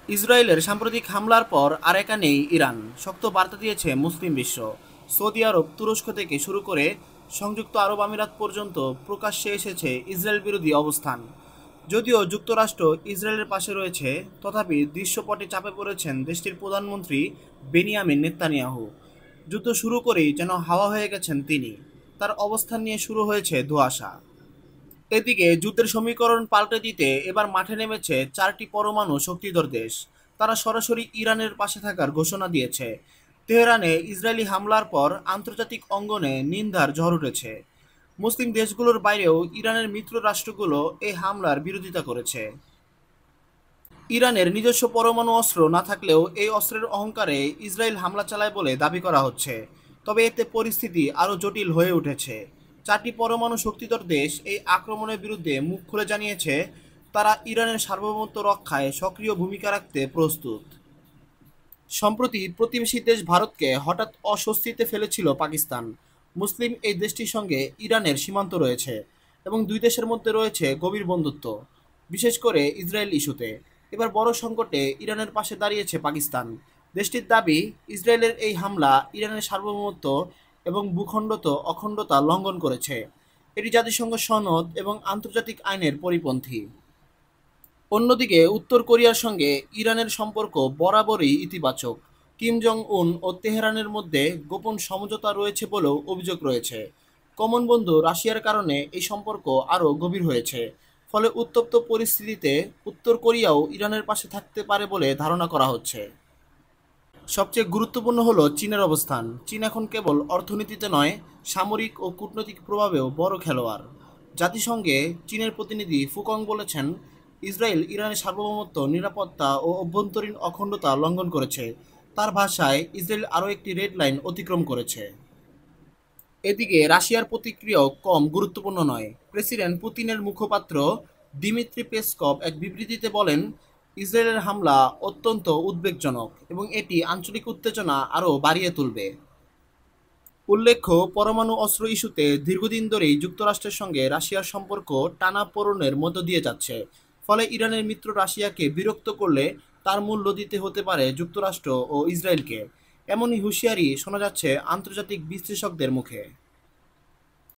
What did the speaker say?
ইসরায়েলের সাম্প্রতিক হামলার পর আর একা নেই ইরান। শক্ত বার্তা দিয়েছে মুসলিম বিশ্ব। সৌদি আরব, তুরস্ক থেকে শুরু করে সংযুক্ত আরব আমিরাত পর্যন্ত প্রকাশ্যে এসেছে ইসরায়েল বিরোধী অবস্থান। যদিও যুক্তরাষ্ট্র ইসরায়েলের পাশে রয়েছে, তথাপি দৃশ্যপটে চাপে পড়েছেন দেশটির প্রধানমন্ত্রী বেনিয়ামিন নেতানিয়াহু। যুদ্ধ শুরু করেই যেন হাওয়া হয়ে গেছেন তিনি। তার অবস্থান নিয়ে শুরু হয়েছে ধোঁয়াশা। এদিকে যুদ্ধের সমীকরণ পাল্টে দিতে এবার মাঠে নেমেছে চারটি পরমাণু শক্তিধর দেশ। তারা সরাসরি ইরানের পাশে থাকার ঘোষণা দিয়েছে। তেহরানে ইসরায়েলি হামলার পর আন্তর্জাতিক অঙ্গনে নিন্দার ঝড় উঠেছে। মুসলিম দেশগুলোর বাইরেও ইরানের মিত্র রাষ্ট্রগুলো এই হামলার বিরোধিতা করেছে। ইরানের নিজস্ব পরমাণু অস্ত্র না থাকলেও এই অস্ত্রের অহংকারে ইসরায়েল হামলা চালায় বলে দাবি করা হচ্ছে। তবে এতে পরিস্থিতি আরও জটিল হয়ে উঠেছে। চারটি পরমাণু শক্তিধর দেশ এই আক্রমণের বিরুদ্ধে মুখ খুলে জানিয়েছে তারা ইরানের সার্বভৌমত্ব রক্ষায় সক্রিয় ভূমিকা রাখতে প্রস্তুত। সম্প্রতি প্রতিবেশী দেশ ভারতকে হঠাৎ অস্বস্তিতে ফেলেছিল পাকিস্তান। মুসলিম এই দেশটির সঙ্গে ইরানের সীমান্ত রয়েছে এবং দুই দেশের মধ্যে রয়েছে গভীর বন্ধুত্ব, বিশেষ করে ইসরায়েল ইস্যুতে। এবার বড় সংকটে ইরানের পাশে দাঁড়িয়েছে পাকিস্তান। দেশটির দাবি, ইসরায়েলের এই হামলা ইরানের সার্বভৌমত্ব এবং ভূখণ্ডত অখণ্ডতা লঙ্ঘন করেছে। এটি জাতিসংঘ সনদ এবং আন্তর্জাতিক আইনের পরিপন্থী। অন্যদিকে উত্তর কোরিয়ার সঙ্গে ইরানের সম্পর্ক বরাবরই ইতিবাচক। কিম জং উন ও তেহরানের মধ্যে গোপন সমঝোতা রয়েছে বলেও অভিযোগ রয়েছে। কমন বন্ধু রাশিয়ার কারণে এই সম্পর্ক আরও গভীর হয়েছে। ফলে উত্তপ্ত পরিস্থিতিতে উত্তর কোরিয়াও ইরানের পাশে থাকতে পারে বলে ধারণা করা হচ্ছে। সবচেয়ে গুরুত্বপূর্ণ হলো চীনের অবস্থান। চীন এখন কেবল অর্থনীতিতে নয়, সামরিক ও কূটনৈতিক প্রভাবেও বড় খেলোয়াড়। জাতিসংঘে চীনের প্রতিনিধি ফুকং বলেছেন, ইসরায়েল ইরানের সার্বভৌমত্ব, নিরাপত্তা ও অভ্যন্তরীণ অখণ্ডতা লঙ্ঘন করেছে। তার ভাষায়, ইসরায়েল আরও একটি রেড লাইন অতিক্রম করেছে। এদিকে রাশিয়ার প্রতিক্রিয়াও কম গুরুত্বপূর্ণ নয়। প্রেসিডেন্ট পুতিনের মুখপাত্র দিমিত্রি পেসকভ এক বিবৃতিতে বলেন, ইসরায়েলের হামলা অত্যন্ত উদ্বেগজনক এবং এটি আঞ্চলিক উত্তেজনা আরও বাড়িয়ে তুলবে। উল্লেখ্য, পরমাণু অস্ত্র ইস্যুতে দীর্ঘদিন ধরেই যুক্তরাষ্ট্রের সঙ্গে রাশিয়ার সম্পর্ক টানাপোড়েনের মধ্য দিয়ে যাচ্ছে। ফলে ইরানের মিত্র রাশিয়াকে বিরক্ত করলে তার মূল্য দিতে হতে পারে যুক্তরাষ্ট্র ও ইসরায়েলকে। এমনই হুঁশিয়ারি শোনা যাচ্ছে আন্তর্জাতিক বিশ্লেষকদের মুখে।